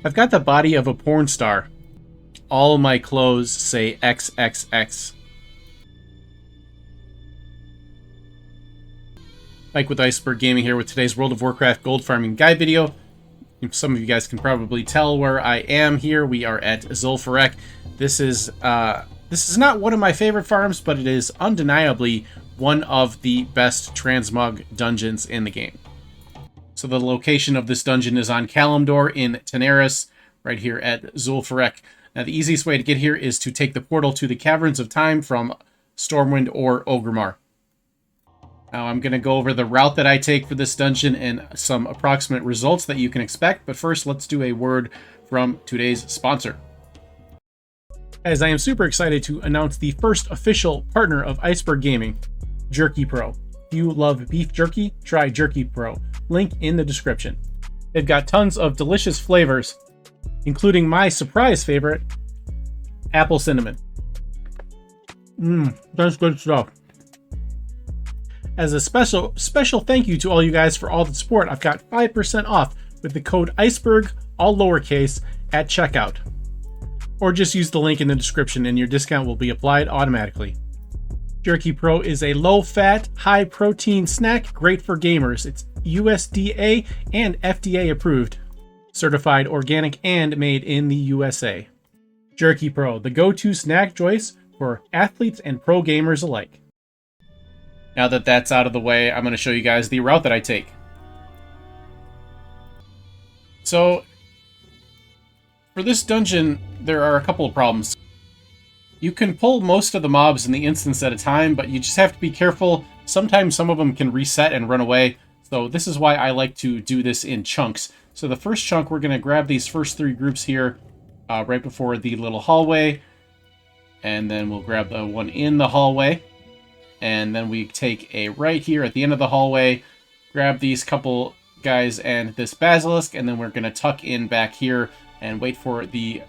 I've got the body of a porn star. All my clothes say XXX. Mike with Iceberg Gaming here with today's World of Warcraft gold farming guide video. Some of you guys can probably tell where I am here. We are at zul'farrak. This is not one of my favorite farms, but it is undeniably one of the best transmog dungeons in the game. So the location of this dungeon is on Kalimdor in Tanaris, right here at zul'farrak. Now the easiest way to get here is to take the portal to the Caverns of Time from Stormwind or Orgrimmar. Now I'm going to go over the route that I take for this dungeon and some approximate results that you can expect, but first let's do a word from today's sponsor. As I am super excited to announce the first official partner of Iceberg Gaming, Jerky Pro. If you love beef jerky, try Jerky Pro. Link in the description. They've got tons of delicious flavors, including my surprise favorite, apple cinnamon. That's good stuff. As a special thank you to all you guys for all the support, I've got 5% off with the code ICEBERG, all lowercase, at checkout. Or just use the link in the description and your discount will be applied automatically. Jerky Pro is a low-fat, high-protein snack great for gamers. It's USDA and FDA approved, certified organic and made in the USA. Jerky Pro, the go-to snack choice for athletes and pro gamers alike. Now that that's out of the way, I'm going to show you guys the route that I take. So, for this dungeon, there are a couple of problems. You can pull most of the mobs in the instance at a time, but you just have to be careful. Sometimes some of them can reset and run away, so this is why I like to do this in chunks. So the first chunk, we're going to grab these first three groups here, right before the little hallway, and then we'll grab the one in the hallway. And then we take a right here at the end of the hallway, grab these couple guys and this basilisk, and then we're going to tuck in back here and wait for the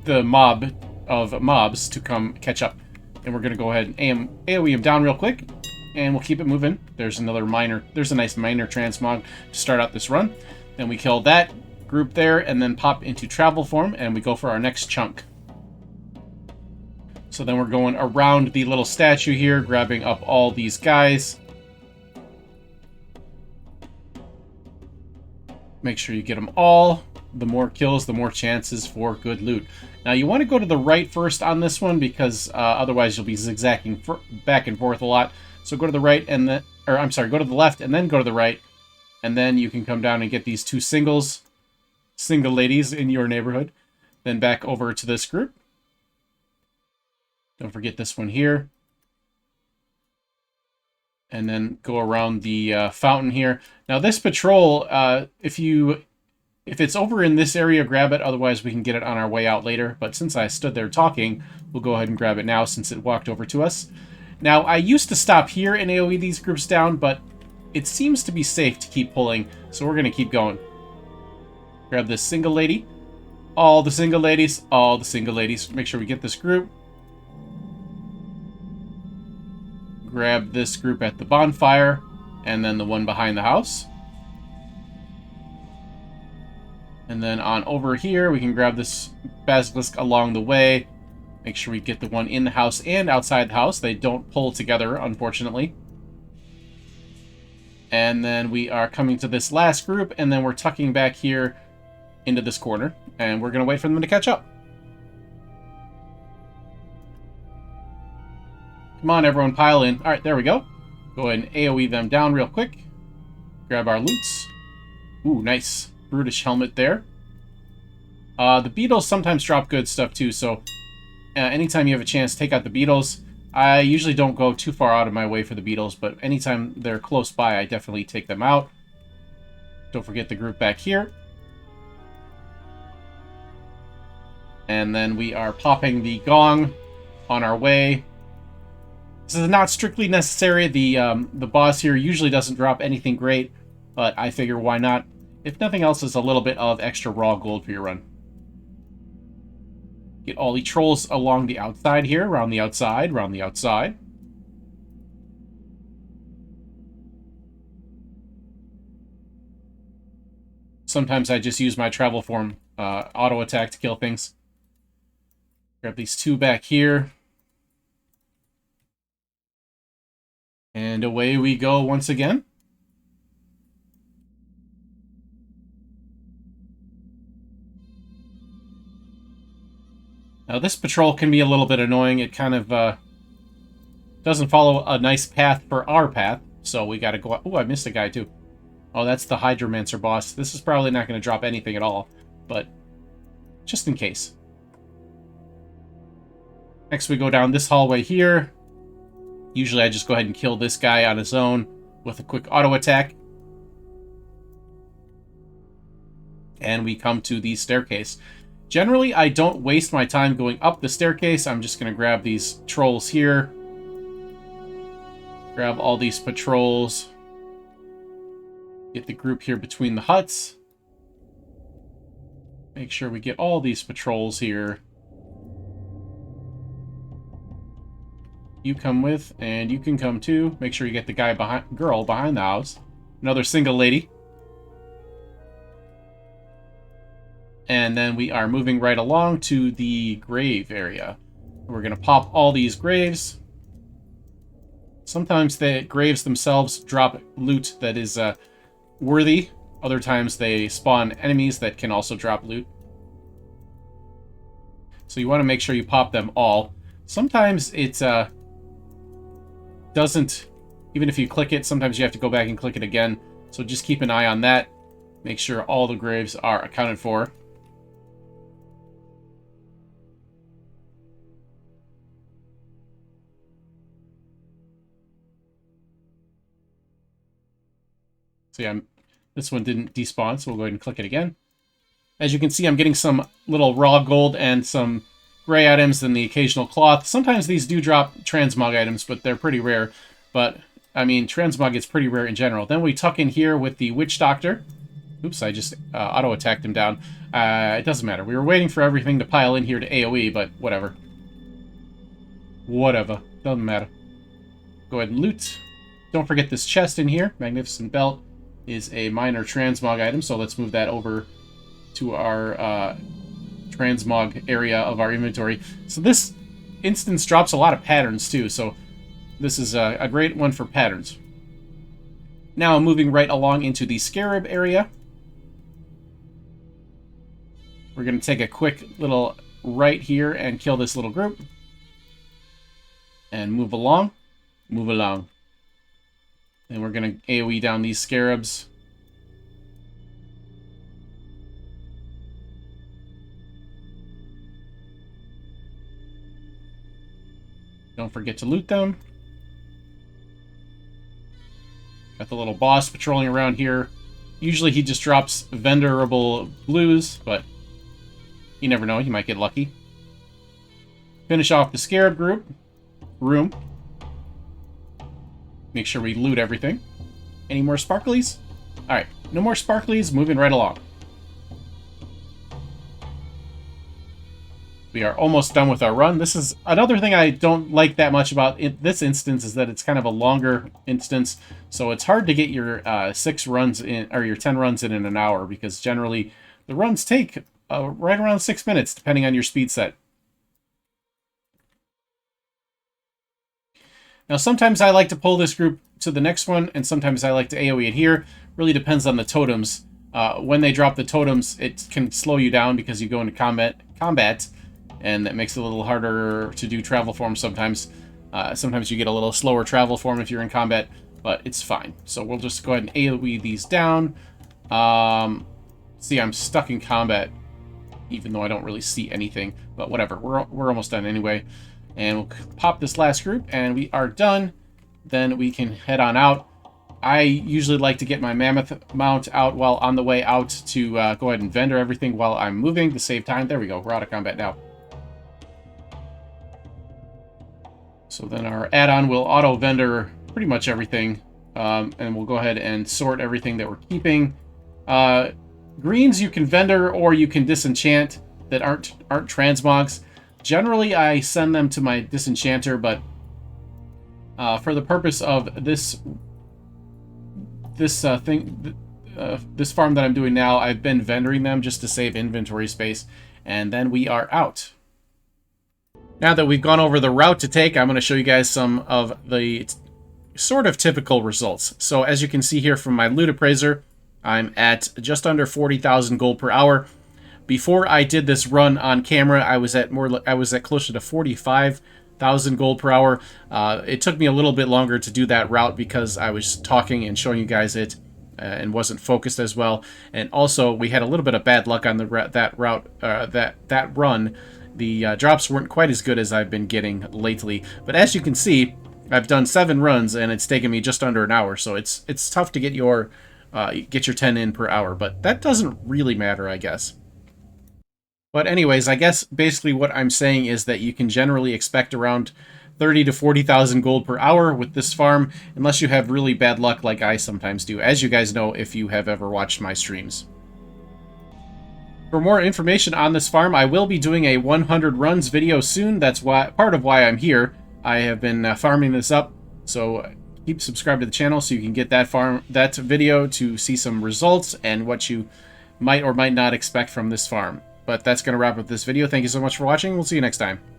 mob of mobs to come catch up. And we're going to go ahead and AoE him down real quick, and we'll keep it moving. There's a nice minor transmog to start out this run. Then we kill that group there, and then pop into travel form, and we go for our next chunk. So then we're going around the little statue here, grabbing up all these guys. Make sure you get them all. The more kills, the more chances for good loot. Now you want to go to the right first on this one because otherwise you'll be zigzagging back and forth a lot. So go to the right and then, or I'm sorry, go to the left and then go to the right. And then you can come down and get these two single ladies in your neighborhood. Then back over to this group. Don't forget this one here. And then go around the fountain here. Now this patrol, if it's over in this area, grab it. Otherwise we can get it on our way out later. But since I stood there talking, we'll go ahead and grab it now since it walked over to us. Now I used to stop here and AoE these groups down, but it seems to be safe to keep pulling. So we're going to keep going. Grab this single lady. All the single ladies. All the single ladies. Make sure we get this group. Grab this group at the bonfire, and then the one behind the house. And then on over here, we can grab this basilisk along the way. Make sure we get the one in the house and outside the house. They don't pull together, unfortunately. And then we are coming to this last group, and then we're tucking back here into this corner, and we're going to wait for them to catch up. Come on, everyone, pile in. All right, there we go. Go ahead and AoE them down real quick. Grab our loots. Ooh, nice. Brutish helmet there. The beetles sometimes drop good stuff, too, so anytime you have a chance, take out the beetles. I usually don't go too far out of my way for the beetles, but anytime they're close by, I definitely take them out. Don't forget the group back here. And then we are popping the gong on our way. This is not strictly necessary. The boss here usually doesn't drop anything great, but I figure why not? If nothing else, it's a little bit of extra raw gold for your run. Get all the trolls along the outside here, around the outside, around the outside. Sometimes I just use my travel form auto attack to kill things. Grab these two back here. And away we go once again. Now this patrol can be a little bit annoying. It kind of doesn't follow a nice path for our path. So we gotta go... Oh, I missed a guy too. Oh, that's the Hydromancer boss. This is probably not going to drop anything at all, but just in case. Next we go down this hallway here. Usually I just go ahead and kill this guy on his own with a quick auto attack. And we come to the staircase. Generally, I don't waste my time going up the staircase. I'm just going to grab these trolls here. Grab all these patrols. Get the group here between the huts. Make sure we get all these patrols here. You come with, and you can come too. Make sure you get the girl behind the house. Another single lady. And then we are moving right along to the grave area. We're going to pop all these graves. Sometimes the graves themselves drop loot that is worthy. Other times they spawn enemies that can also drop loot. So you want to make sure you pop them all. Sometimes it doesn't, even if you click it, sometimes you have to go back and click it again. So just keep an eye on that. Make sure all the graves are accounted for. So yeah, this one didn't despawn, so we'll go ahead and click it again. As you can see, I'm getting some little raw gold and some gray items and the occasional cloth. Sometimes these do drop transmog items, but they're pretty rare. But, I mean, transmog is pretty rare in general. Then we tuck in here with the Witch Doctor. Oops, I just auto-attacked him down. It doesn't matter. We were waiting for everything to pile in here to AoE, but whatever. Whatever. Doesn't matter. Go ahead and loot. Don't forget this chest in here. Magnificent Belt is a minor transmog item, so let's move that over to our transmog area of our inventory. So this instance drops a lot of patterns too, so this is a great one for patterns. Now moving right along into the Scarab area. We're going to take a quick little right here and kill this little group. And move along. Move along. And we're going to AoE down these scarabs. Don't forget to loot them. Got the little boss patrolling around here. Usually he just drops vendorable blues, but you never know, you might get lucky. Finish off the scarab room. Make sure we loot everything. Any more sparklies? Alright, no more sparklies, moving right along. We are almost done with our run. This is another thing I don't like that much about this instance, is that it's kind of a longer instance, so it's hard to get your 6 runs in, or your 10 runs in an hour, because generally the runs take right around 6 minutes, depending on your speed set. Now, sometimes I like to pull this group to the next one, and sometimes I like to AoE it here. Really depends on the totems. When they drop the totems, it can slow you down because you go into combat, and that makes it a little harder to do travel form sometimes. Sometimes you get a little slower travel form if you're in combat, but it's fine. So we'll just go ahead and AoE these down. See, I'm stuck in combat, even though I don't really see anything, but whatever. We're almost done anyway. And we'll pop this last group, and we are done. Then we can head on out. I usually like to get my mammoth mount out while on the way out to go ahead and vendor everything while I'm moving to save time. There we go. We're out of combat now. So then our add-on will auto-vendor pretty much everything. And we'll go ahead and sort everything that we're keeping. Greens you can vendor or you can disenchant that aren't transmogs. Generally, I send them to my disenchanter, but for the purpose of this this farm that I'm doing now, I've been vendoring them just to save inventory space, and then we are out. Now that we've gone over the route to take, I'm going to show you guys some of the sort of typical results. So as you can see here from my loot appraiser, I'm at just under 40,000 gold per hour. Before I did this run on camera, I was at closer to 45,000 gold per hour. It took me a little bit longer to do that route because I was talking and showing you guys it and wasn't focused as well. And also, we had a little bit of bad luck on that run. The drops weren't quite as good as I've been getting lately. But as you can see, I've done 7 runs and it's taken me just under an hour. So it's tough to get your 10 in per hour, but that doesn't really matter, I guess. But anyways, I guess basically what I'm saying is that you can generally expect around 30 to 40,000 gold per hour with this farm, unless you have really bad luck like I sometimes do, as you guys know if you have ever watched my streams. For more information on this farm, I will be doing a 100 runs video soon. That's part of why I'm here. I have been farming this up, so keep subscribed to the channel so you can get that video to see some results and what you might or might not expect from this farm. But that's going to wrap up this video. Thank you so much for watching. We'll see you next time.